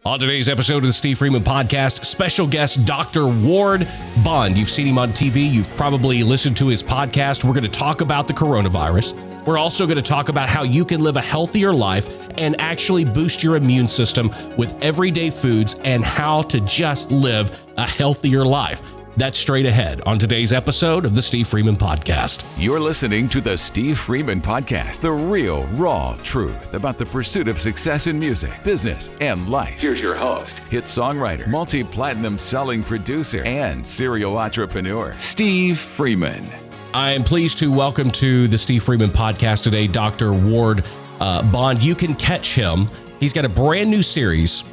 On today's episode of the Steve Freeman Podcast, special guest Dr. Ward Bond. You've seen him on TV. You've probably listened to his podcast. We're going to talk about the coronavirus. We're also going to talk about how you can live a healthier life and actually boost your immune system with everyday foods and how to just live a healthier life. That's straight ahead on today's episode of the Steve Freeman Podcast. You're listening to the Steve Freeman Podcast, the real, raw truth about the pursuit of success in music, business, and life. Here's your host, hit songwriter, multi-platinum selling producer, and serial entrepreneur, Steve Freeman. I am pleased to welcome to the Steve Freeman Podcast today, Dr. Ward Bond. You can catch him. He's got a brand new series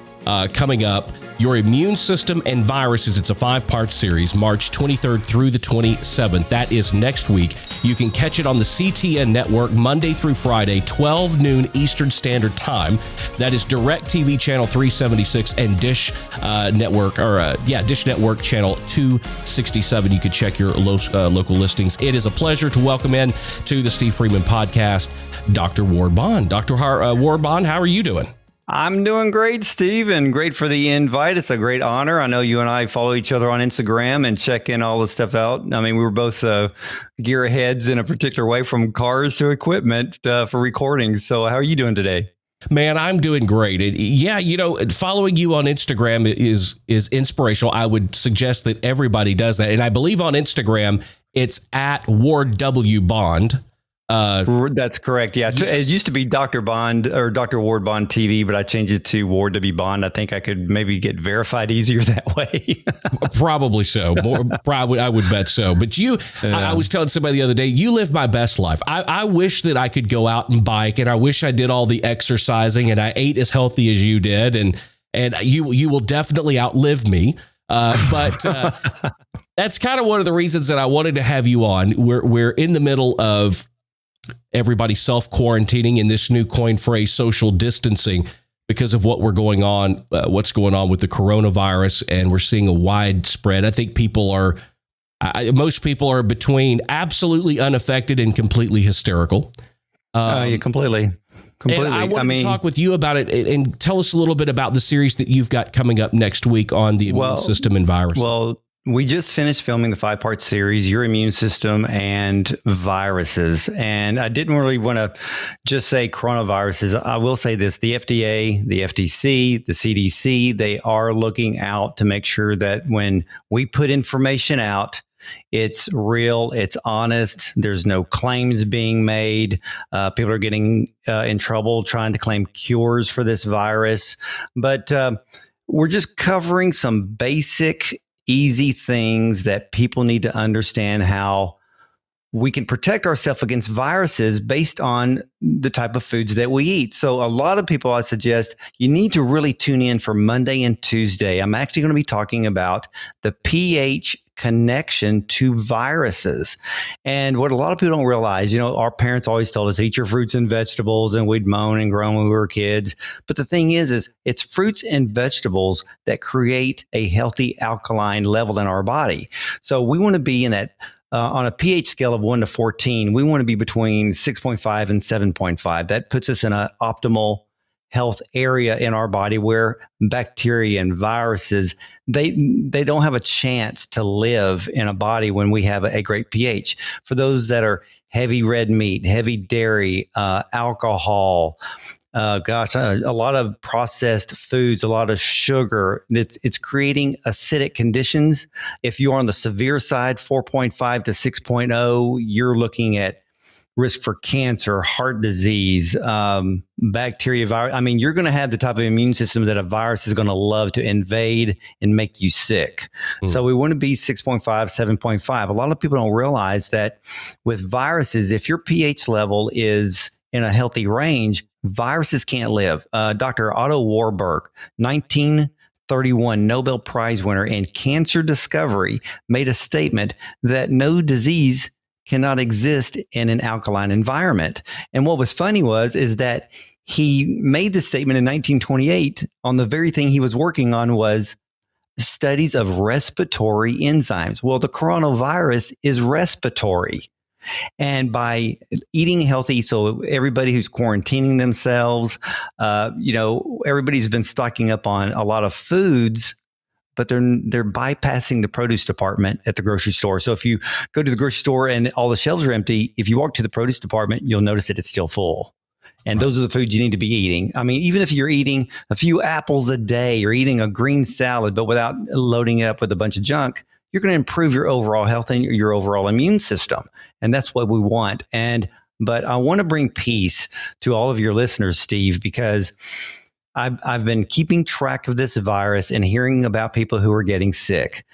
coming up, Your Immune System and Viruses. It's a 5-part series, March 23rd through the 27th. That is next week. You can catch it on the CTN Network Monday through Friday, 12 noon Eastern Standard Time. That is DirecTV Channel 376 and Dish Network, Dish Network Channel 267. You can check your local listings. It is a pleasure to welcome in to the Steve Freeman Podcast, Dr. Ward Bond. Dr. Ward Bond, how are you doing? I'm doing great, Steve, and great for the invite. It's a great honor. I know you and I follow each other on Instagram and check in all this stuff out. I mean, we were both gearheads in a particular way, from cars to equipment for recordings. So how are you doing today? Man, I'm doing great. Following you on Instagram is inspirational. I would suggest that everybody does that. And I believe on Instagram, it's at Ward W. Bond. That's correct. Yeah. Yes. It used to be Dr. Bond or Dr. Ward Bond TV, but I changed it to Ward W. Bond. I think I could maybe get verified easier that way. Probably so. Probably, I would bet so. But I was telling somebody the other day, you live my best life. I wish that I could go out and bike, and I wish I did all the exercising and I ate as healthy as you did. And you will definitely outlive me. But that's kind of one of the reasons that I wanted to have you on. We're in the middle of everybody self-quarantining in this new coin phrase, social distancing, because of what's going on with the coronavirus. And we're seeing a widespread. I think most people are between absolutely unaffected and completely hysterical. Completely. And I want to talk with you about it and tell us a little bit about the series that you've got coming up next week on the immune system and viruses. Well, we just finished filming the 5-part series, Your Immune System and Viruses. And I didn't really want to just say coronaviruses. I will say this, the FDA, the FTC, the CDC, they are looking out to make sure that when we put information out, it's real, it's honest. There's no claims being made. People are getting in trouble trying to claim cures for this virus. But we're just covering some basic easy things that people need to understand, how we can protect ourselves against viruses based on the type of foods that we eat. So a lot of people, I suggest you need to really tune in for Monday and Tuesday. I'm actually going to be talking about the pH connection to viruses. And what a lot of people don't realize, our parents always told us, eat your fruits and vegetables, and we'd moan and groan when we were kids. But the thing is it's fruits and vegetables that create a healthy alkaline level in our body. So we want to be in that, on a pH scale of 1 to 14, we want to be between 6.5 and 7.5. That puts us in an optimal health area in our body where bacteria and viruses, they don't have a chance to live in a body when we have a great pH. For those that are heavy red meat, heavy dairy, alcohol, a lot of processed foods, a lot of sugar, it's creating acidic conditions. If you're on the severe side, 4.5 to 6.0, you're looking at risk for cancer, heart disease, bacteria, virus. I mean, you're going to have the type of immune system that a virus is going to love to invade and make you sick. So we want to be 6.5, 7.5. A lot of people don't realize that with viruses, if your pH level is in a healthy range, viruses can't live. Dr. Otto Warburg, 1931 Nobel Prize winner in cancer discovery, made a statement that no disease cannot exist in an alkaline environment. And what was funny is that he made this statement in 1928 on the very thing he was working on was studies of respiratory enzymes. Well, the coronavirus is respiratory. And by eating healthy, so everybody who's quarantining themselves, everybody's been stocking up on a lot of foods, but they're bypassing the produce department at the grocery store. So if you go to the grocery store and all the shelves are empty, if you walk to the produce department, you'll notice that it's still full. And those are the foods you need to be eating. I mean, even if you're eating a few apples a day, you're eating a green salad, but without loading it up with a bunch of junk, you're going to improve your overall health and your overall immune system. And that's what we want. But I want to bring peace to all of your listeners, Steve, because I've been keeping track of this virus and hearing about people who are getting sick.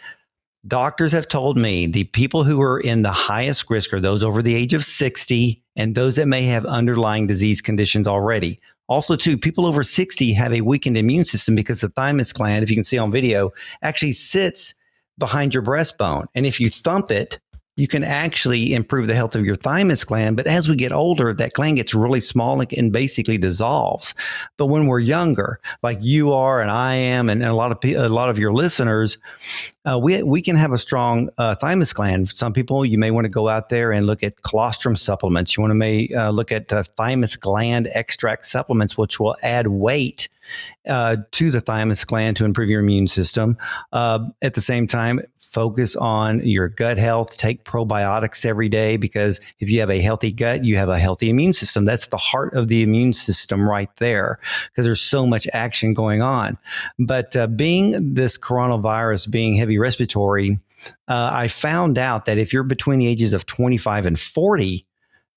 Doctors have told me the people who are in the highest risk are those over the age of 60 and those that may have underlying disease conditions already. Also, too, people over 60 have a weakened immune system because the thymus gland, if you can see on video, actually sits behind your breastbone. And if you thump it, you can actually improve the health of your thymus gland. But as we get older, that gland gets really small and basically dissolves. But when we're younger, like you are and I am, and a lot of your listeners, we can have a strong thymus gland. Some people, you may want to go out there and look at colostrum supplements. You want to look at thymus gland extract supplements, which will add weight to the thymus gland to improve your immune system. At the same time, focus on your gut health. Take probiotics every day, because if you have a healthy gut, you have a healthy immune system. That's the heart of the immune system right there, because there's so much action going on. But being this coronavirus, being heavy respiratory, I found out that if you're between the ages of 25 and 40,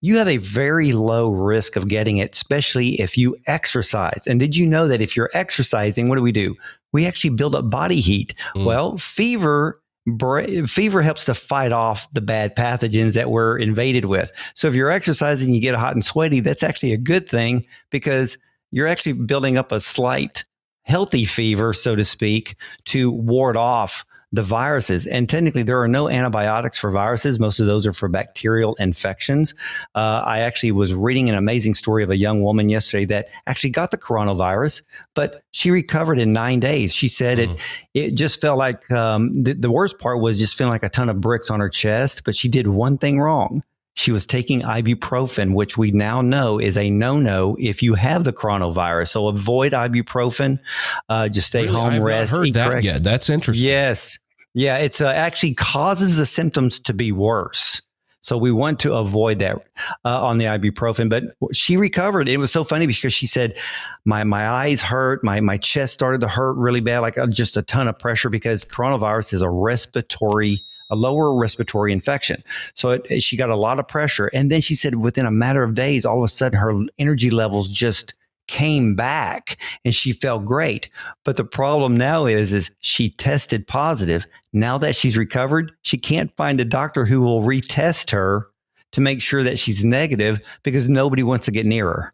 you have a very low risk of getting it, especially if you exercise. And did you know that if you're exercising, what do? We actually build up body heat. Well, fever helps to fight off the bad pathogens that we're invaded with. So if you're exercising, you get hot and sweaty, that's actually a good thing, because you're actually building up a slight healthy fever, so to speak, to ward off the viruses. And technically, there are no antibiotics for viruses. Most of those are for bacterial infections. I actually was reading an amazing story of a young woman yesterday that actually got the coronavirus, but she recovered in 9 days. She said it just felt like the worst part was just feeling like a ton of bricks on her chest, but she did one thing wrong. She was taking ibuprofen, which we now know is a no-no if you have the coronavirus. So avoid ibuprofen. Just stay home, rest. I've not heard that correct. yet. That's interesting. Yes. Yeah, it's actually causes the symptoms to be worse. So we want to avoid that on the ibuprofen. But she recovered. It was so funny because she said, my eyes hurt, my chest started to hurt really bad, like just a ton of pressure, because coronavirus is a lower respiratory infection. So she got a lot of pressure. And then she said within a matter of days, all of a sudden her energy levels just came back and she felt great. But the problem now is she tested positive. Now that she's recovered, she can't find a doctor who will retest her to make sure that she's negative, because nobody wants to get near her.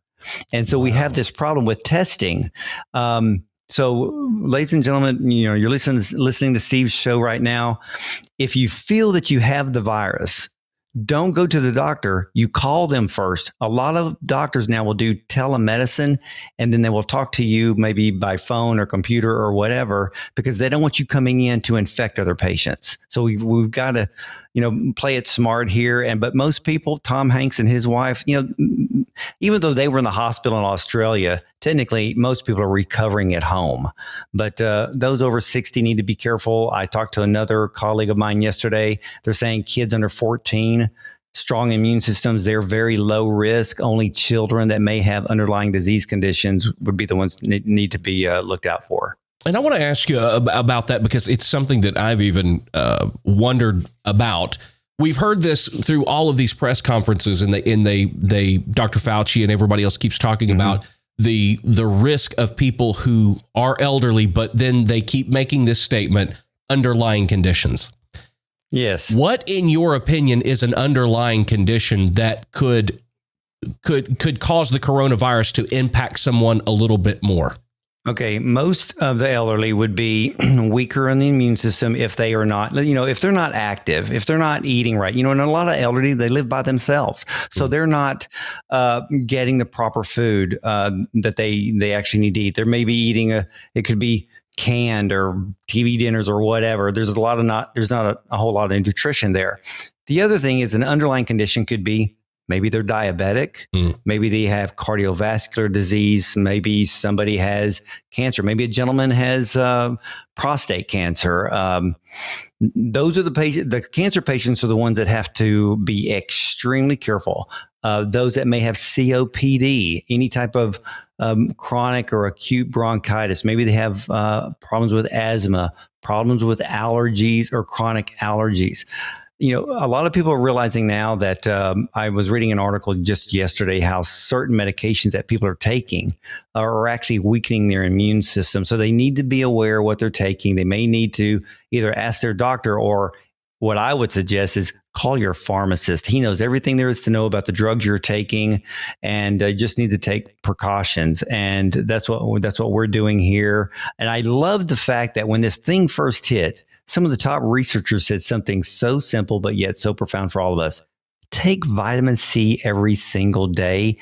And so we have this problem with testing. So, ladies and gentlemen, you're listening to Steve's show right now. If you feel that you have the virus, don't go to the doctor. You call them first. A lot of doctors now will do telemedicine, and then they will talk to you maybe by phone or computer or whatever, because they don't want you coming in to infect other patients. So we've got to, play it smart here. But most people, Tom Hanks and his wife, even though they were in the hospital in Australia, technically most people are recovering at home. But those over 60 need to be careful. I talked to another colleague of mine yesterday. They're saying kids under 14, strong immune systems, they're very low risk. Only children that may have underlying disease conditions would be the ones that need to be looked out for. And I want to ask you about that, because it's something that I've even wondered about. We've heard this through all of these press conferences, and they Dr. Fauci and everybody else keeps talking about the risk of people who are elderly, but then they keep making this statement, underlying conditions. Yes. What, in your opinion, is an underlying condition that could cause the coronavirus to impact someone a little bit more? Okay, most of the elderly would be weaker in the immune system if they are not, if they're not active, if they're not eating right. And a lot of elderly, they live by themselves. So they're not getting the proper food that they actually need to eat. They may be eating it could be canned or TV dinners or whatever. There's not a whole lot of nutrition there. The other thing is an underlying condition could be maybe they're diabetic, maybe they have cardiovascular disease, maybe somebody has cancer, maybe a gentleman has prostate cancer. Those are the patients. The cancer patients are the ones that have to be extremely careful. Those that may have COPD, any type of chronic or acute bronchitis, maybe they have problems with asthma, problems with allergies or chronic allergies. You know, a lot of people are realizing now that I was reading an article just yesterday how certain medications that people are taking are actually weakening their immune system. So they need to be aware of what they're taking. They may need to either ask their doctor, or what I would suggest is call your pharmacist. He knows everything there is to know about the drugs you're taking, and just need to take precautions. And that's what we're doing here. And I love the fact that when this thing first hit, some of the top researchers said something so simple, but yet so profound for all of us. Take vitamin C every single day.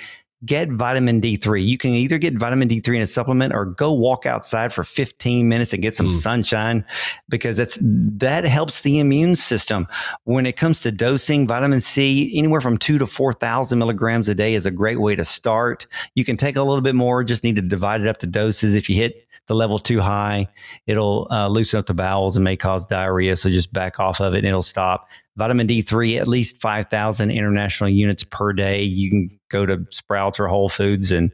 Get vitamin D3. You can either get vitamin D3 in a supplement or go walk outside for 15 minutes and get some sunshine, because that helps the immune system. When it comes to dosing, vitamin C, anywhere from 2,000 to 4,000 milligrams a day is a great way to start. You can take a little bit more, just need to divide it up to doses. If you hit the level too high, it'll loosen up the bowels and may cause diarrhea. So just back off of it and it'll stop. Vitamin D3, at least 5,000 international units per day. You can go to Sprouts or Whole Foods and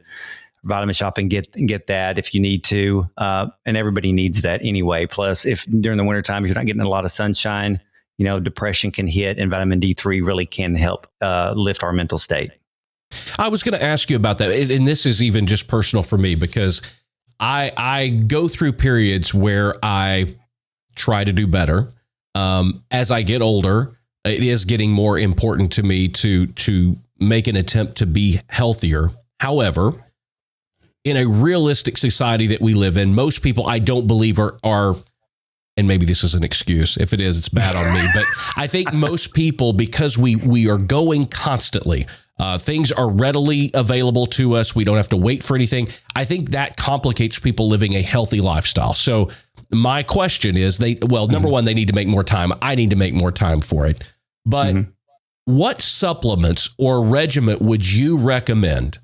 Vitamin Shop and get that if you need to. And everybody needs that anyway. Plus, if during the wintertime, if you're not getting a lot of sunshine, you know, depression can hit, and vitamin D3 really can help lift our mental state. I was going to ask you about that. And this is even just personal for me, because I go through periods where I try to do better. As I get older, it is getting more important to me to make an attempt to be healthier. However, in a realistic society that we live in, most people I don't believe are, and maybe this is an excuse. If it is, it's bad on me. But I think most people, because we are going constantly, things are readily available to us. We don't have to wait for anything. I think that complicates people living a healthy lifestyle. So my question is, number one, they need to make more time. I need to make more time for it. But what supplements or regimen would you recommend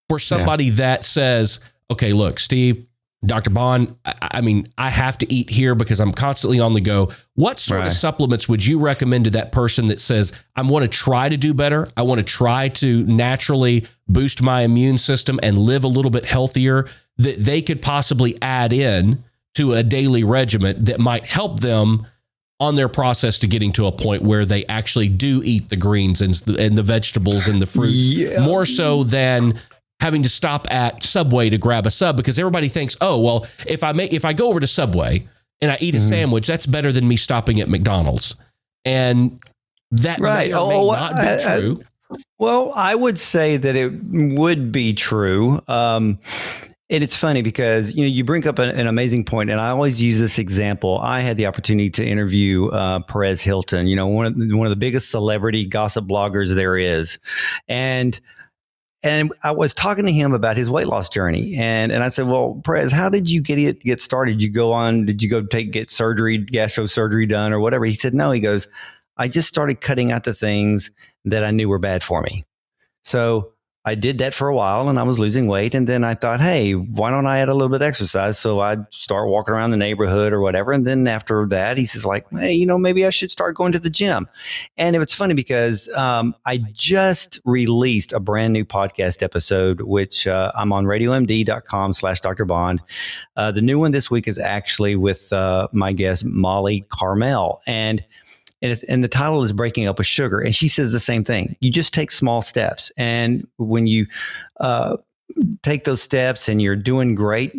for somebody that says, okay, look, Steve, Dr. Bond, I mean, I have to eat here because I'm constantly on the go. What sort of supplements would you recommend to that person that says, I want to try to do better. I want to try to naturally boost my immune system and live a little bit healthier, that they could possibly add in to a daily regimen that might help them on their process to getting to a point where they actually do eat the greens and the vegetables and the fruits, more so than having to stop at Subway to grab a sub, because everybody thinks, oh, well, if I go over to Subway and I eat a sandwich, that's better than me stopping at McDonald's. And that may or may not be true. Well, I would say that it would be true. And it's funny because, you bring up an amazing point, and I always use this example. I had the opportunity to interview Perez Hilton, one of the biggest celebrity gossip bloggers there is, and I was talking to him about his weight loss journey, and I said, "Well, Perez, how did you get started? Did you go get surgery, gastro surgery done, or whatever?" He said, "No." He goes, "I just started cutting out the things that I knew were bad for me." So I did that for a while, and I was losing weight. And then I thought, hey, why don't I add a little bit of exercise? So I'd start walking around the neighborhood or whatever. And then after that, he says like, hey, maybe I should start going to the gym. And it's funny because I just released a brand new podcast episode, which I'm on radiomd.com/Dr. Bond. The new one this week is actually with my guest, Molly Carmel. And the title is Breaking Up with Sugar. And she says the same thing. You just take small steps. And when you take those steps and you're doing great,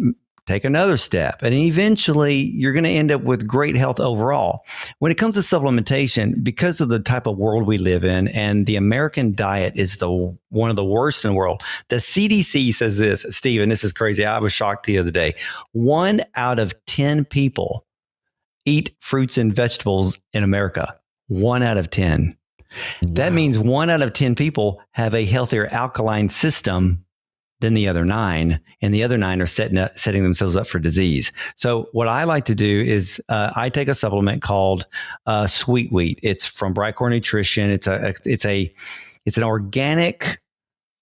take another step. And eventually you're going to end up with great health overall. When it comes to supplementation, because of the type of world we live in, and the American diet is one of the worst in the world. The CDC says this, Steve, and this is crazy. I was shocked the other day. 1 out of 10 people eat fruits and vegetables in America. 1 out of 10. Wow. That means 1 out of 10 people have a healthier alkaline system than the other 9, and the other 9 are setting themselves up for disease. So what I like to do is I take a supplement called Sweet Wheat. It's from Brightcore Nutrition. It's an organic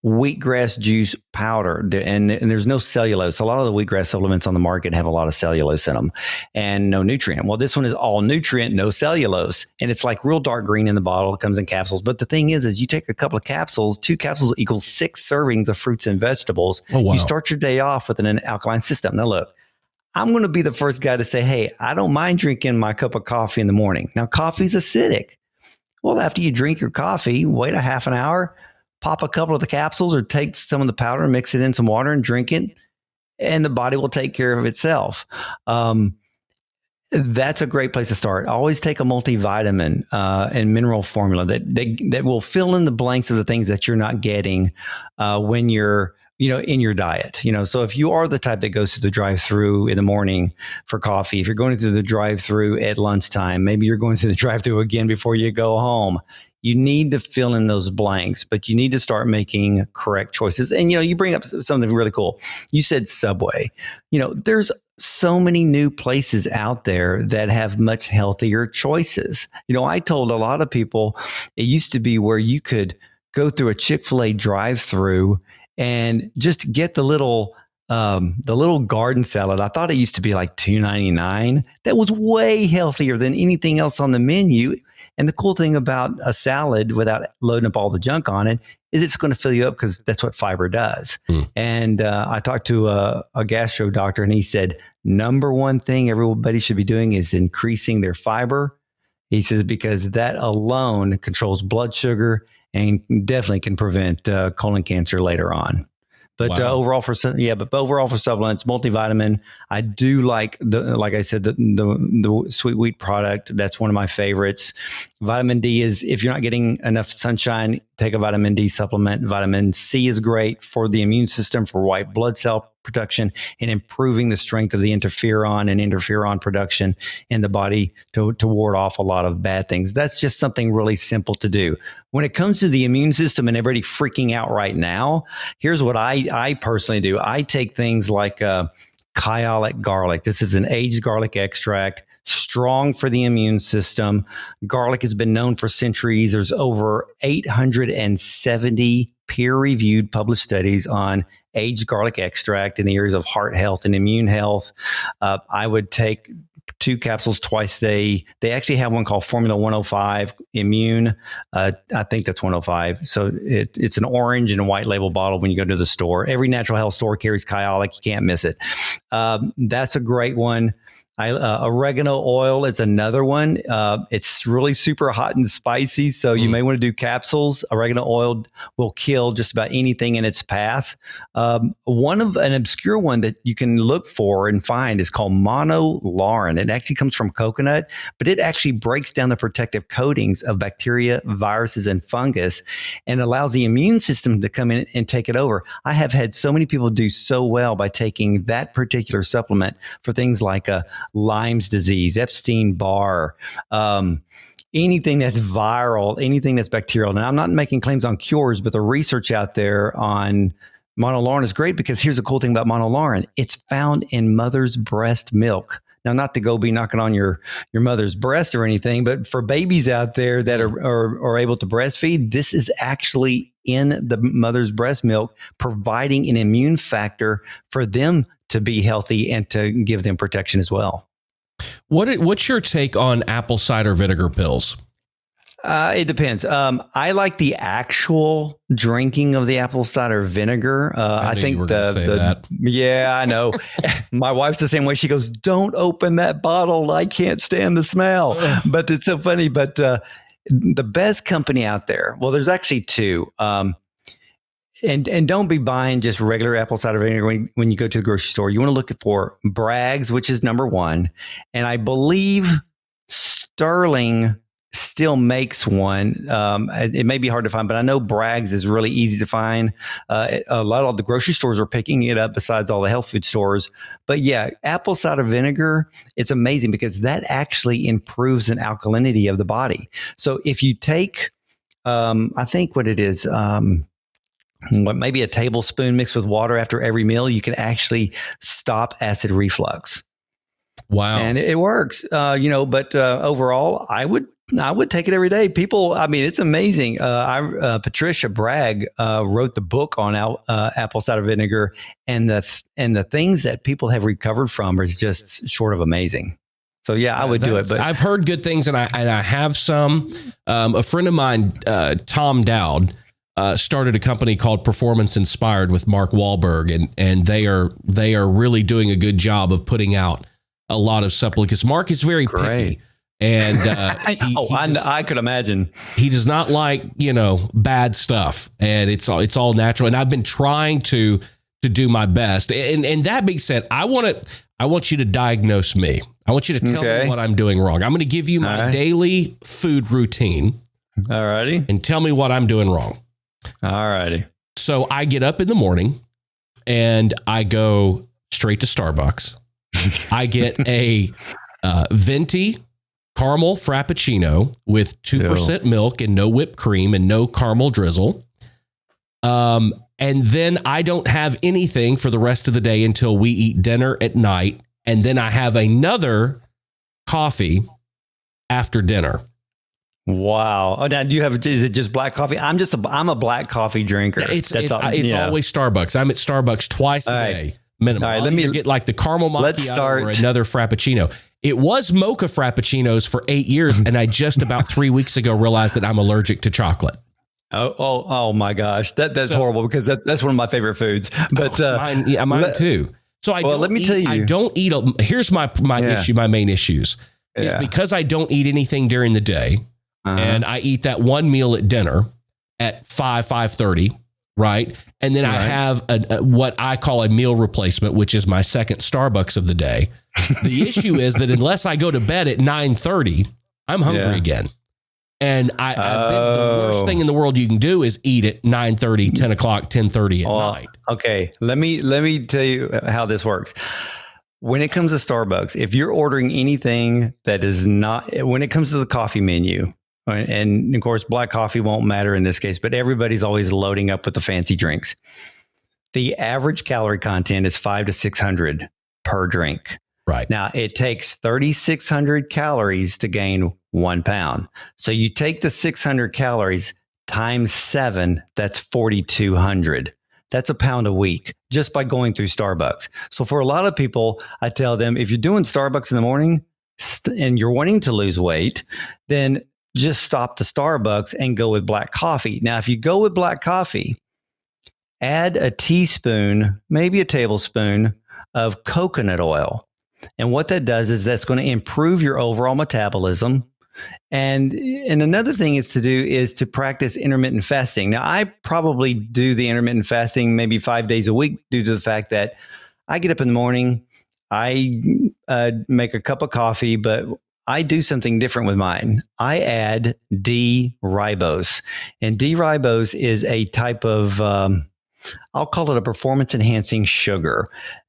wheatgrass juice powder, and there's no cellulose. A lot of the wheatgrass supplements on the market have a lot of cellulose in them and no nutrient. Well, this one is all nutrient, no cellulose, and it's like real dark green in the bottle. It comes in capsules. But the thing is you take a couple of capsules, 2 capsules equals 6 servings of fruits and vegetables. Oh, wow. You start your day off with an alkaline system. Now, look, I'm going to be the first guy to say, hey, I don't mind drinking my cup of coffee in the morning. Now, coffee's acidic. Well, after you drink your coffee, wait a half an hour, pop a couple of the capsules or take some of the powder, mix it in some water and drink it, and the body will take care of itself. That's a great place to start. Always take a multivitamin and mineral formula that will fill in the blanks of the things that you're not getting when you're in your diet. So if you are the type that goes to the drive-through in the morning for coffee, if you're going to the drive-through at lunchtime, maybe you're going to the drive-through again before you go home. You need to fill in those blanks, but you need to start making correct choices. And, you bring up something really cool. You said Subway. There's so many new places out there that have much healthier choices. I told a lot of people it used to be where you could go through a Chick-fil-A drive-through and just get the little garden salad. I thought it used to be like $2.99. That was way healthier than anything else on the menu. And the cool thing about a salad, without loading up all the junk on it, is it's going to fill you up because that's what fiber does. And I talked to a gastro doctor, and he said, number one thing everybody should be doing is increasing their fiber. He says, because that alone controls blood sugar and definitely can prevent colon cancer later on. But wow. Overall for supplements, multivitamin, I do like like I said, the Sweet Wheat product. That's one of my favorites. Vitamin D is, if you're not getting enough sunshine, take a vitamin D supplement. Vitamin C is great for the immune system, for white blood cell production, and improving the strength of the interferon production in the body to ward off a lot of bad things. That's just something really simple to do. When it comes to the immune system and everybody freaking out right now, here's what I personally do. I take things like kyolic garlic. This is an aged garlic extract, strong for the immune system. Garlic has been known for centuries. There's over 870 peer-reviewed published studies on aged garlic extract in the areas of heart health and immune health. I would take 2 capsules twice a day. They actually have one called Formula 105 Immune. I think that's 105. So it's an orange and a white label bottle when you go to the store. Every natural health store carries kyolic. You can't miss it. That's a great one. Oregano oil is another one. It's really super hot and spicy, so you may want to do capsules. Oregano oil will kill just about anything in its path. One of an obscure one that you can look for and find is called monolaurin. It actually comes from coconut, but it actually breaks down the protective coatings of bacteria, viruses, and fungus, and allows the immune system to come in and take it over. I have had so many people do so well by taking that particular supplement for things like Lyme's disease, Epstein-Barr, anything that's viral, anything that's bacterial. Now, I'm not making claims on cures, but the research out there on monolaurin is great, because here's the cool thing about monolaurin. It's found in mother's breast milk. Now, not to go be knocking on your mother's breast or anything, but for babies out there that are able to breastfeed, this is actually in the mother's breast milk, providing an immune factor for them to be healthy and to give them protection as well. What's your take on apple cider vinegar pills? It depends. I like the actual drinking of the apple cider vinegar. I think yeah, I know. My wife's the same way. She goes, "Don't open that bottle. I can't stand the smell." But it's so funny. But the best company out there, well, there's actually 2. And don't be buying just regular apple cider vinegar when you go to the grocery store. You want to look for Bragg's, which is number 1. And I believe Sterling still makes one. It may be hard to find, but I know Bragg's is really easy to find. A lot of the grocery stores are picking it up, besides all the health food stores. But yeah, apple cider vinegar, it's amazing because that actually improves an alkalinity of the body. So if you take, I think what it is, maybe a tablespoon mixed with water after every meal, you can actually stop acid reflux. Wow. And it works, but overall, I would take it every day. People, I mean, it's amazing. Patricia Bragg wrote the book on apple cider vinegar, and the things that people have recovered from is just short of amazing. So yeah, I would do it. But I've heard good things, and I have some. A friend of mine, Tom Dowd, started a company called Performance Inspired with Mark Wahlberg, and they are really doing a good job of putting out a lot of supplements. Because Mark is very picky, and I could imagine he does not like bad stuff, and it's all natural. And I've been trying to do my best. And that being said, I want you to diagnose me. I want you to tell me what I'm doing wrong. I'm going to give you my daily food routine. All righty, and tell me what I'm doing wrong. All righty. So I get up in the morning and I go straight to Starbucks. I get a venti caramel frappuccino with 2% milk and no whipped cream and no caramel drizzle. And then I don't have anything for the rest of the day until we eat dinner at night. And then I have another coffee after dinner. Wow. Oh, now is it just black coffee? I'm a black coffee drinker. It's always Starbucks. I'm at Starbucks twice a day minimum. All right, let me get like the caramel macchiato or another frappuccino. It was mocha frappuccinos for 8 years, and I just about 3 weeks ago realized that I'm allergic to chocolate. Oh my gosh. That's horrible, because that's one of my favorite foods. But mine too. So let me tell you, I don't eat. Here's my issue. My main issues is because I don't eat anything during the day, and I eat that one meal at dinner at 5:30, right? And then I have what I call a meal replacement, which is my second Starbucks of the day. The issue is that unless I go to bed at 9:30, I'm hungry again. And the worst thing in the world you can do is eat at 9:30, 10 o'clock, 10:30 at night. Okay. Let me tell you how this works. When it comes to Starbucks, if you're ordering anything that is not, when it comes to the coffee menu, and of course, black coffee won't matter in this case, but everybody's always loading up with the fancy drinks. The average calorie content is 500 to 600 per drink. Right. Now, it takes 3,600 calories to gain 1 pound. So you take the 600 calories times 7, that's 4,200. That's a pound a week just by going through Starbucks. So for a lot of people, I tell them, if you're doing Starbucks in the morning and you're wanting to lose weight, then just stop the Starbucks and go with black coffee. Now, if you go with black coffee, add a teaspoon, maybe a tablespoon of coconut oil. And what that does is that's going to improve your overall metabolism. And another thing is to practice intermittent fasting. Now, I probably do the intermittent fasting maybe 5 days a week due to the fact that I get up in the morning, I make a cup of coffee, but I do something different with mine. I add D-ribose. And D-ribose is a type of I'll call it a performance enhancing sugar.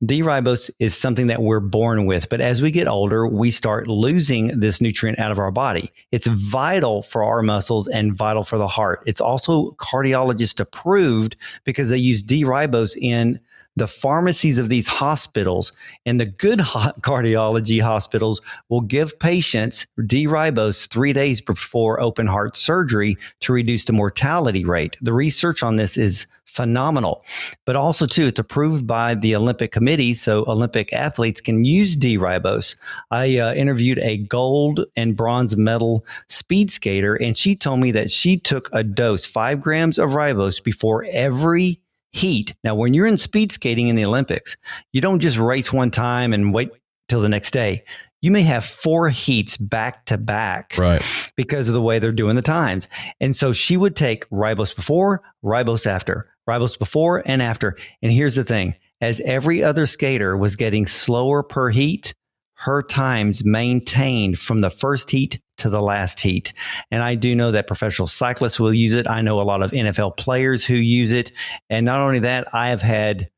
D-ribose is something that we're born with, but as we get older, we start losing this nutrient out of our body. It's vital for our muscles and vital for the heart. It's also cardiologist approved because they use D-ribose in the pharmacies of these hospitals, and the good cardiology hospitals will give patients D-ribose 3 days before open heart surgery to reduce the mortality rate. The research on this is phenomenal, but also too, it's approved by the Olympic Committee, so Olympic athletes can use D-ribose. I interviewed a gold and bronze medal speed skater, and she told me that she took a dose, 5 grams of ribose before every heat. Now, when you're in speed skating in the Olympics, you don't just race one time and wait till the next day. You may have 4 heats back to back, right, because of the way they're doing the times. And so she would take ribose before, ribose after, ribose before and after. And here's the thing, as every other skater was getting slower per heat, her times maintained from the first heat to the last heat. And I do know that professional cyclists will use it. I know a lot of NFL players who use it. And not only that, I have had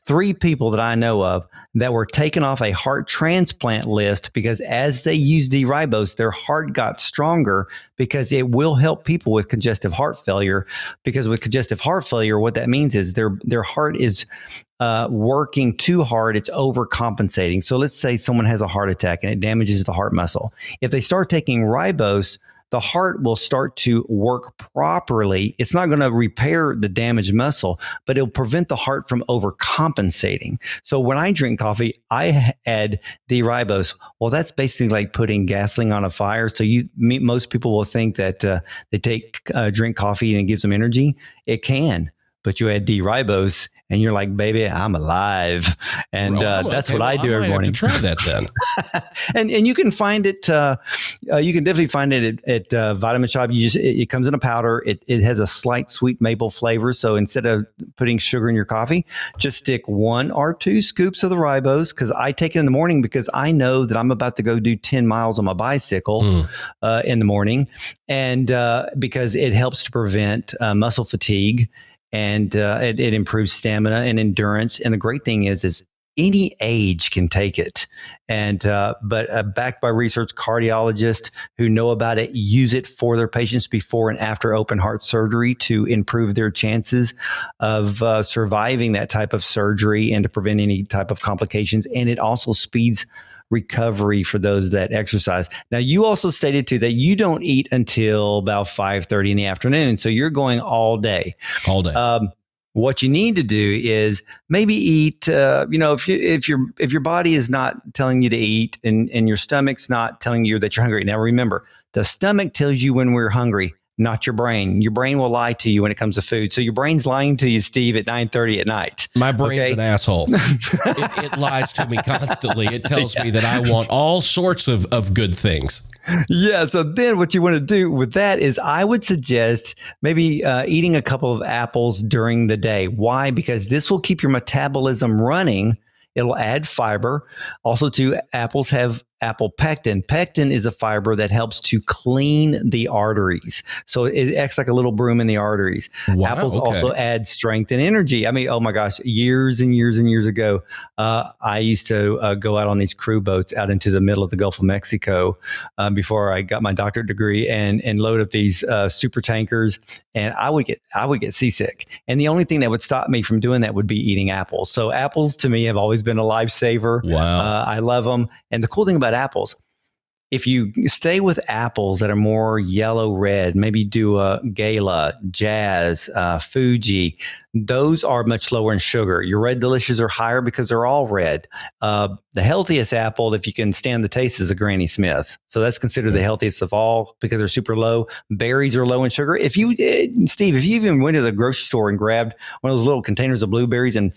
3 people that I know of that were taken off a heart transplant list because as they used D-ribose, their heart got stronger because it will help people with congestive heart failure. Because with congestive heart failure, what that means is their heart is working too hard. It's overcompensating. So let's say someone has a heart attack and it damages the heart muscle. If they start taking ribose, the heart will start to work properly. It's not going to repair the damaged muscle, but it'll prevent the heart from overcompensating. So when I drink coffee, I add D-ribose. Well, that's basically like putting gasoline on a fire. So most people will think that they drink coffee and it gives them energy. It can, but you add D-ribose and you're like, baby, I'm alive. And that's what I do every morning. Have to try that then. and you can find it. You can definitely find it at Vitamin Shop. It comes in a powder. It has a slight sweet maple flavor. So instead of putting sugar in your coffee, just stick 1 or 2 scoops of the ribose. Because I take it in the morning because I know that I'm about to go do 10 miles on my bicycle in the morning, and because it helps to prevent muscle fatigue. And it improves stamina and endurance. And the great thing is any age can take it. And but backed by research, cardiologists who know about it use it for their patients before and after open heart surgery to improve their chances of surviving that type of surgery and to prevent any type of complications. And it also speeds recovery for those that exercise. Now, you also stated too that you don't eat until about 5:30 in the afternoon, so you're going all day. All day. What you need to do is maybe eat. If your body is not telling you to eat and your stomach's not telling you that you're hungry. Now, remember, the stomach tells you when we're hungry, not your brain. Your brain will lie to you when it comes to food. So your brain's lying to you, Steve, at 9:30 at night. My brain's an asshole. It lies to me constantly. It tells me that I want all sorts of good things. Yeah. So then what you want to do with that is I would suggest maybe eating a couple of apples during the day. Why? Because this will keep your metabolism running. It'll add fiber. Also, too, apples have apple pectin. Pectin is a fiber that helps to clean the arteries. So it acts like a little broom in the arteries. Wow, Apples also add strength and energy. I mean, oh my gosh, years and years and years ago, I used to go out on these crew boats out into the middle of the Gulf of Mexico before I got my doctorate degree and load up these super tankers. And I would get seasick. And the only thing that would stop me from doing that would be eating apples. So apples to me have always been a lifesaver. Wow. I love them. And the cool thing about apples, if you stay with apples that are more yellow red, maybe do a Gala, Jazz, Fuji, those are much lower in sugar. Your Red Delicious are higher because they're all red. The healthiest apple, if you can stand the taste, is a Granny Smith. So that's considered the healthiest of all because they're super low. Berries are low in sugar. Steve, if you even went to the grocery store and grabbed one of those little containers of blueberries and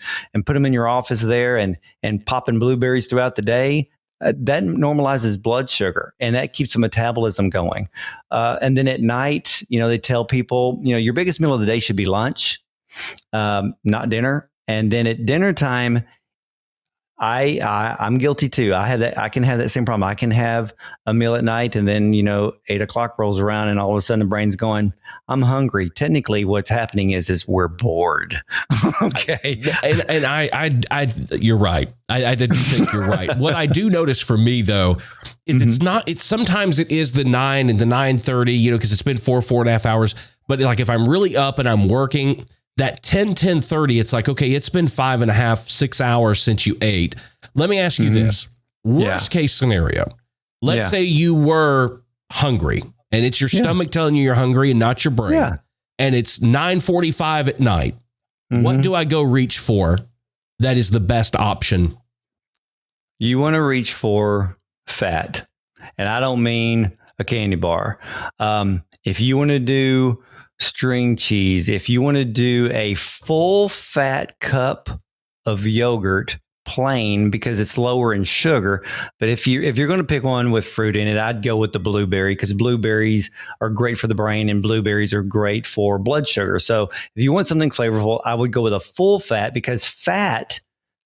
put them in your office there and popping blueberries throughout the day, that normalizes blood sugar and that keeps the metabolism going. And then at night, they tell people, your biggest meal of the day should be lunch, not dinner. And then at dinner time, I'm guilty too. I can have that same problem. I can have a meal at night and then, 8:00 rolls around and all of a sudden the brain's going, I'm hungry. Technically what's happening is we're bored. Okay. And I you're right. I do think you're right. What I do notice for me though, is sometimes it is the 9 and the 9:30, because it's been 4.5 hours. But like if I'm really up and I'm working, that 10:30, it's like, okay, it's been 5.5, 6 hours since you ate. Let me ask you this. Worst case scenario. Let's say you were hungry and it's your stomach telling you you're hungry and not your brain. Yeah. And it's 9:45 at night. What do I go reach for that is the best option? You want to reach for fat. And I don't mean a candy bar. If you want to do string cheese, if you want to do a full fat cup of yogurt, plain, because it's lower in sugar. But if you're going to pick one with fruit in it, I'd go with the blueberry because blueberries are great for the brain and blueberries are great for blood sugar. So if you want something flavorful, I would go with a full fat because fat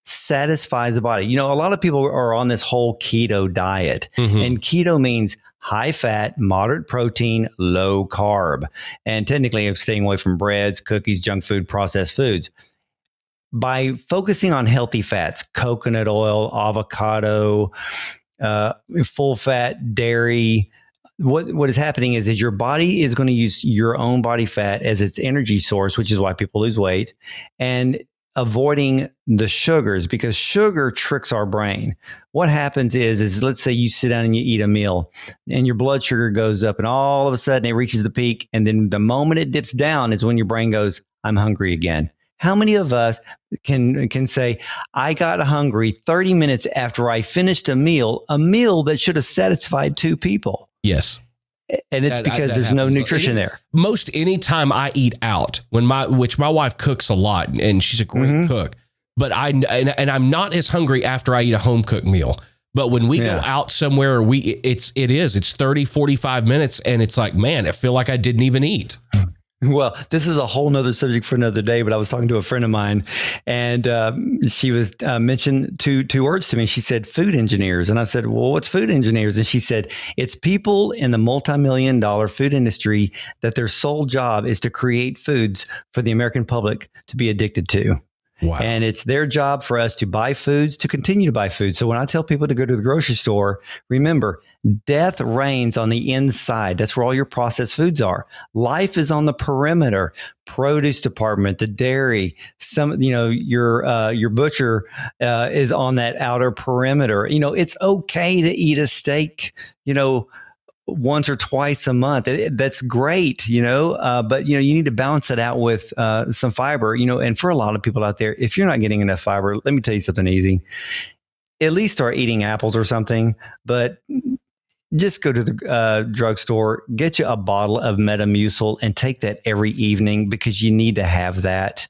satisfies the body. A lot of people are on this whole keto diet, and keto means high fat, moderate protein, low carb. And technically, I'm staying away from breads, cookies, junk food, processed foods. by focusing on healthy fats, coconut oil, avocado, full fat, dairy, what is happening is your body is going to use your own body fat as its energy source, which is why people lose weight, and avoiding the sugars, because sugar tricks our brain. What happens is let's say you sit down and you eat a meal and your blood sugar goes up and all of a sudden it reaches the peak. And then the moment it dips down is when your brain goes, I'm hungry again. How many of us can say, I got hungry 30 minutes after I finished a meal that should have satisfied 2 people? Yes. And it's because there's no nutrition there. Most any time I eat out, which my wife cooks a lot and she's a great cook, but I'm not as hungry after I eat a home cooked meal. But when we go out somewhere, it's 30, 45 minutes and it's like, man, I feel like I didn't even eat. Well, this is a whole nother subject for another day, but I was talking to a friend of mine and she was mentioned two words to me. She said, food engineers. And I said, well, what's food engineers? And she said, it's people in the multi-million-dollar food industry that their sole job is to create foods for the American public to be addicted to. Wow. And it's their job for us to buy foods, to continue to buy food. So when I tell people to go to the grocery store, remember, death reigns on the inside. That's where all your processed foods are. Life is on the perimeter, produce department, the dairy, your butcher is on that outer perimeter. It's okay to eat a steak, once or twice a month. That's great, but you need to balance it out with some fiber, and for a lot of people out there, if you're not getting enough fiber, let me tell you something easy. At least start eating apples or something, but just go to the drugstore, get you a bottle of Metamucil and take that every evening because you need to have that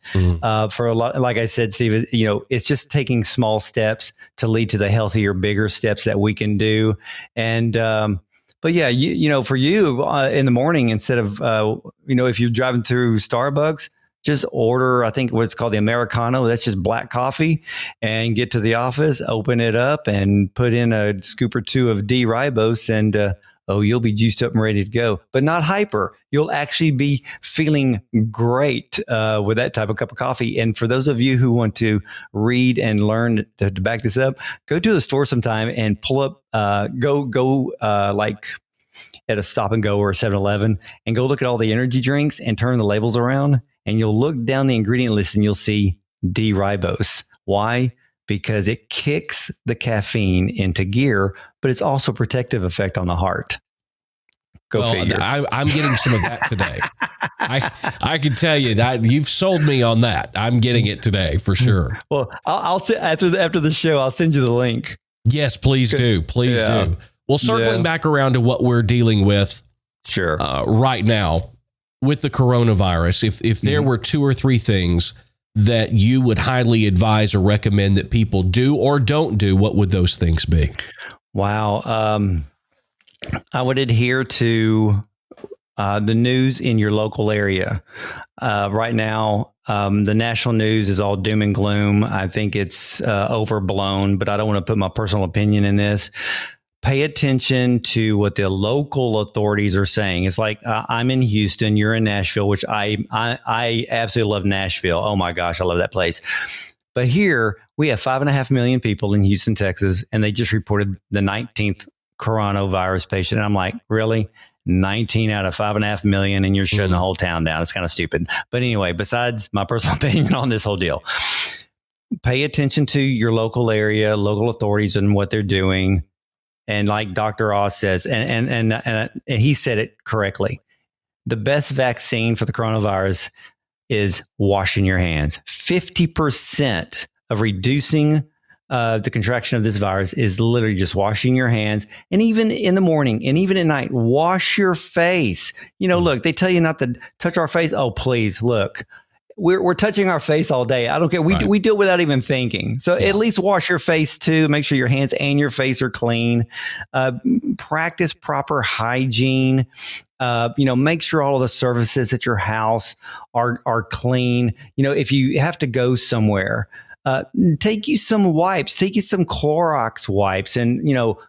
for a lot. Like I said, Steve, it's just taking small steps to lead to the healthier, bigger steps that we can do. And, but yeah, for you in the morning, instead of, if you're driving through Starbucks, just order, I think what's called the Americano. That's just black coffee, and get to the office, open it up and put in a scoop or 2 of D-ribose and, you'll be juiced up and ready to go, but not hyper. You'll actually be feeling great with that type of cup of coffee. And for those of you who want to read and learn to back this up, go to the store sometime and pull up, go like at a Stop and Go or a 7-Eleven and go look at all the energy drinks and turn the labels around. And you'll look down the ingredient list and you'll see D-ribose. Why? Because it kicks the caffeine into gear, but it's also a protective effect on the heart. Go figure. I'm getting some of that today. I can tell you that you've sold me on that. I'm getting it today for sure. Well, I'll after the show, I'll send you the link. Yes, please do. Please do. Well, circling back around to what we're dealing with right now with the coronavirus, if there were 2 or 3 things that you would highly advise or recommend that people do or don't do, what would those things be? Wow. I would adhere to the news in your local area. Right now, the national news is all doom and gloom. I think it's overblown, but I don't want to put my personal opinion in this. Pay attention to what the local authorities are saying. It's like I'm in Houston, you're in Nashville, which I absolutely love Nashville. Oh my gosh, I love that place. But here we have 5.5 million people in Houston, Texas, and they just reported the 19th coronavirus patient. And I'm like, really? 19 out of 5.5 million, and you're shutting the whole town down. It's kind of stupid. But anyway, besides my personal opinion on this whole deal, pay attention to your local area, local authorities and what they're doing. And like Dr. Oz says, and he said it correctly, the best vaccine for the coronavirus is washing your hands. 50% of reducing the contraction of this virus is literally just washing your hands. And even in the morning and even at night, wash your face. Look, they tell you not to touch our face. Oh, please, look. We're touching our face all day. I don't care. We do it without even thinking. So at least wash your face too. Make sure your hands and your face are clean. Practice proper hygiene. Make sure all of the surfaces at your house are clean. If you have to go somewhere, take you some wipes, take you some Clorox wipes, and,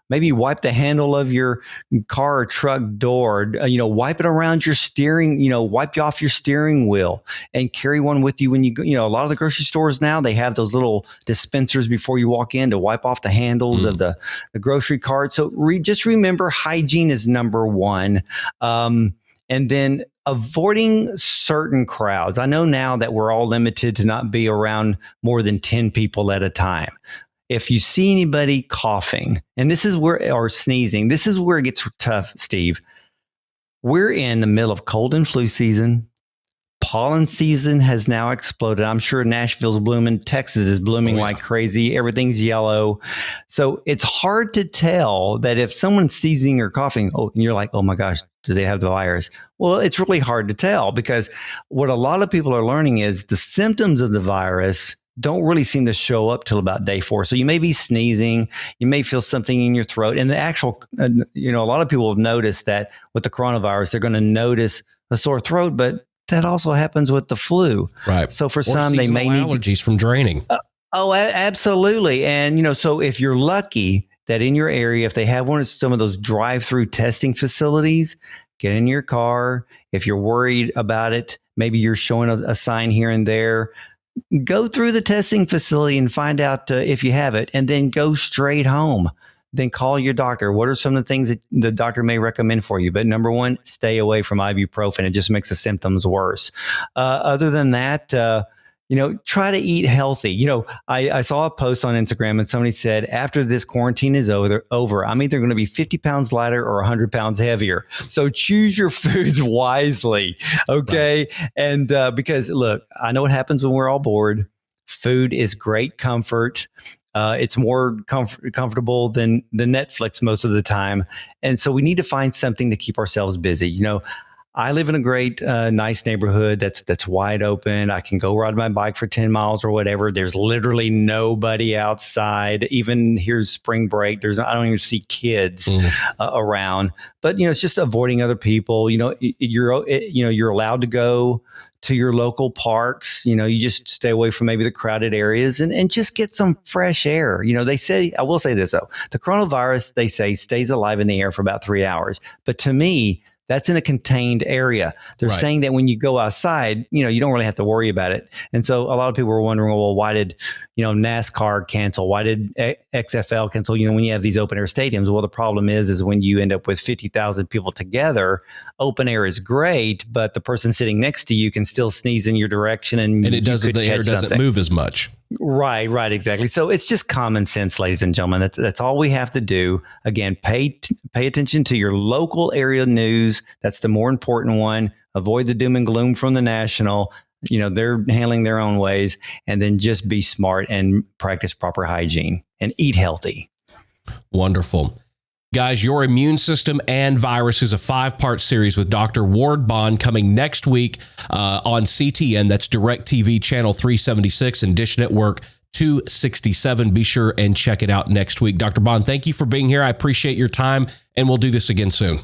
maybe wipe the handle of your car or truck door, wipe it around your steering, wipe you off your steering wheel, and carry one with you when you go. A lot of the grocery stores now, they have those little dispensers before you walk in to wipe off the handles of the grocery cart. So just remember, hygiene is number one. And then avoiding certain crowds. I know now that we're all limited to not be around more than 10 people at a time. If you see anybody coughing, and or sneezing, this is where it gets tough, Steve. We're in the middle of cold and flu season. Pollen season has now exploded. I'm sure Nashville's blooming. Texas is blooming like crazy. Everything's yellow. So it's hard to tell that if someone's sneezing or coughing, and you're like, oh my gosh, do they have the virus? Well, it's really hard to tell, because what a lot of people are learning is the symptoms of the virus don't really seem to show up till about day 4. So you may be sneezing, you may feel something in your throat. And the actual, a lot of people have noticed that with the coronavirus, they're going to notice a sore throat, but that also happens with the flu. Right. So for some, they may need allergies from draining. Absolutely. And, so if you're lucky that in your area, if they have some of those drive-through testing facilities, get in your car. If you're worried about it, maybe you're showing a sign here and there, go through the testing facility and find out if you have it, and then go straight home. Then call your doctor. What are some of the things that the doctor may recommend for you? But number one, stay away from ibuprofen. It just makes the symptoms worse. Other than that, try to eat healthy. I saw a post on Instagram and somebody said, after this quarantine is over, I'm either going to be 50 pounds lighter or 100 pounds heavier. So choose your foods wisely. Okay. Right. And because look, I know what happens when we're all bored. Food is great comfort. It's more comfortable than the Netflix most of the time. And so we need to find something to keep ourselves busy. I live in a great, nice neighborhood that's wide open. I can go ride my bike for 10 miles or whatever. There's literally nobody outside. Even here's spring break. I don't even see kids around. But it's just avoiding other people. You're allowed to go to your local parks. You just stay away from maybe the crowded areas and just get some fresh air. They say, I will say this though, the coronavirus, they say, stays alive in the air for about 3 hours. But to me, that's in a contained area. They're saying that when you go outside, you don't really have to worry about it. And so a lot of people were wondering, well, why did, NASCAR cancel? Why did XFL cancel? When you have these open air stadiums, well, the problem is when you end up with 50,000 people together, open air is great, but the person sitting next to you can still sneeze in your direction and the air doesn't move as much. Right, exactly. So it's just common sense, ladies and gentlemen. That's all we have to do. Again, pay attention to your local area news. That's the more important one. Avoid the doom and gloom from the national. They're handling their own ways, and then just be smart and practice proper hygiene and eat healthy. Wonderful. Guys, Your Immune System and Virus is a 5-part series with Dr. Ward Bond coming next week on CTN. That's DirecTV Channel 376 and Dish Network 267. Be sure and check it out next week. Dr. Bond, thank you for being here. I appreciate your time, and we'll do this again soon.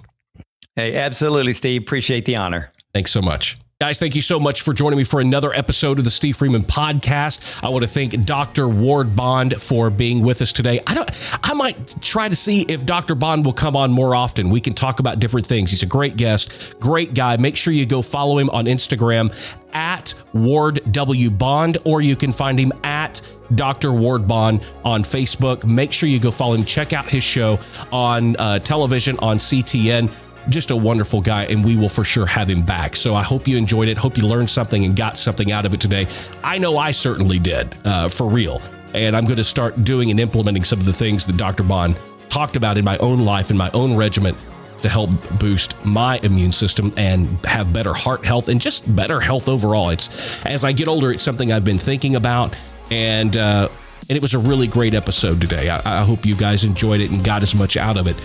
Hey, absolutely, Steve. Appreciate the honor. Thanks so much. Guys, thank you so much for joining me for another episode of the Steve Freeman Podcast. I want to thank Dr. Ward Bond for being with us today. I might try to see if Dr. Bond will come on more often. We can talk about different things. He's a great guest, great guy. Make sure you go follow him on Instagram at Ward W Bond, or you can find him at Dr. Ward Bond on Facebook. Make sure you go follow him. Check out his show on television on CTN. Just a wonderful guy, and we will for sure have him back. So I hope you enjoyed it. Hope you learned something and got something out of it today. I know I certainly did, for real. And I'm going to start doing and implementing some of the things that Dr. Bond talked about in my own life, in my own regimen, to help boost my immune system and have better heart health and just better health overall. As I get older, it's something I've been thinking about, and it was a really great episode today. I hope you guys enjoyed it and got as much out of it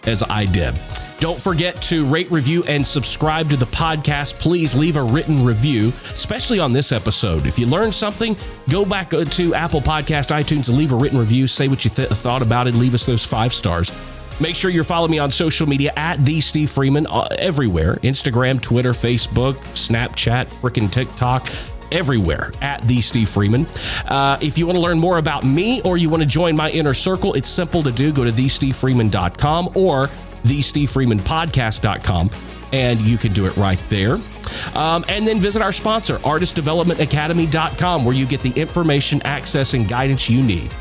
as I did. Don't forget to rate, review, and subscribe to the podcast. Please leave a written review, especially on this episode. If you learned something, go back to Apple Podcast, iTunes, and leave a written review. Say what you thought about it. Leave us those 5 stars. Make sure you're following me on social media at The Steve Freeman everywhere. Instagram, Twitter, Facebook, Snapchat, frickin' TikTok. everywhere at The Steve Freeman. If you want to learn more about me or you want to join my inner circle, it's simple to do. Go to thestevefreeman.com or thestevefreemanpodcast.com, and you can do it right there. And then visit our sponsor, artistdevelopmentacademy.com, where you get the information, access, and guidance you need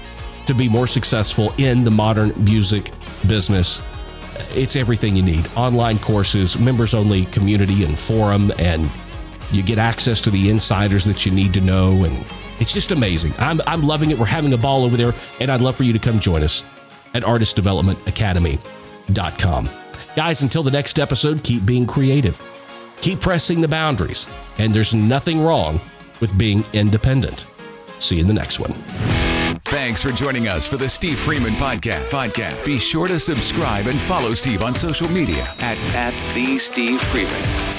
to be more successful in the modern music business. It's everything you need. Online courses, members-only community and forum, and you get access to the insiders that you need to know, and it's just amazing. I'm loving it. We're having a ball over there, and I'd love for you to come join us at artistdevelopmentacademy.com. Guys, until the next episode, keep being creative. Keep pressing the boundaries, and there's nothing wrong with being independent. See you in the next one. Thanks for joining us for the Steve Freeman Podcast. Be sure to subscribe and follow Steve on social media at The Steve Freeman.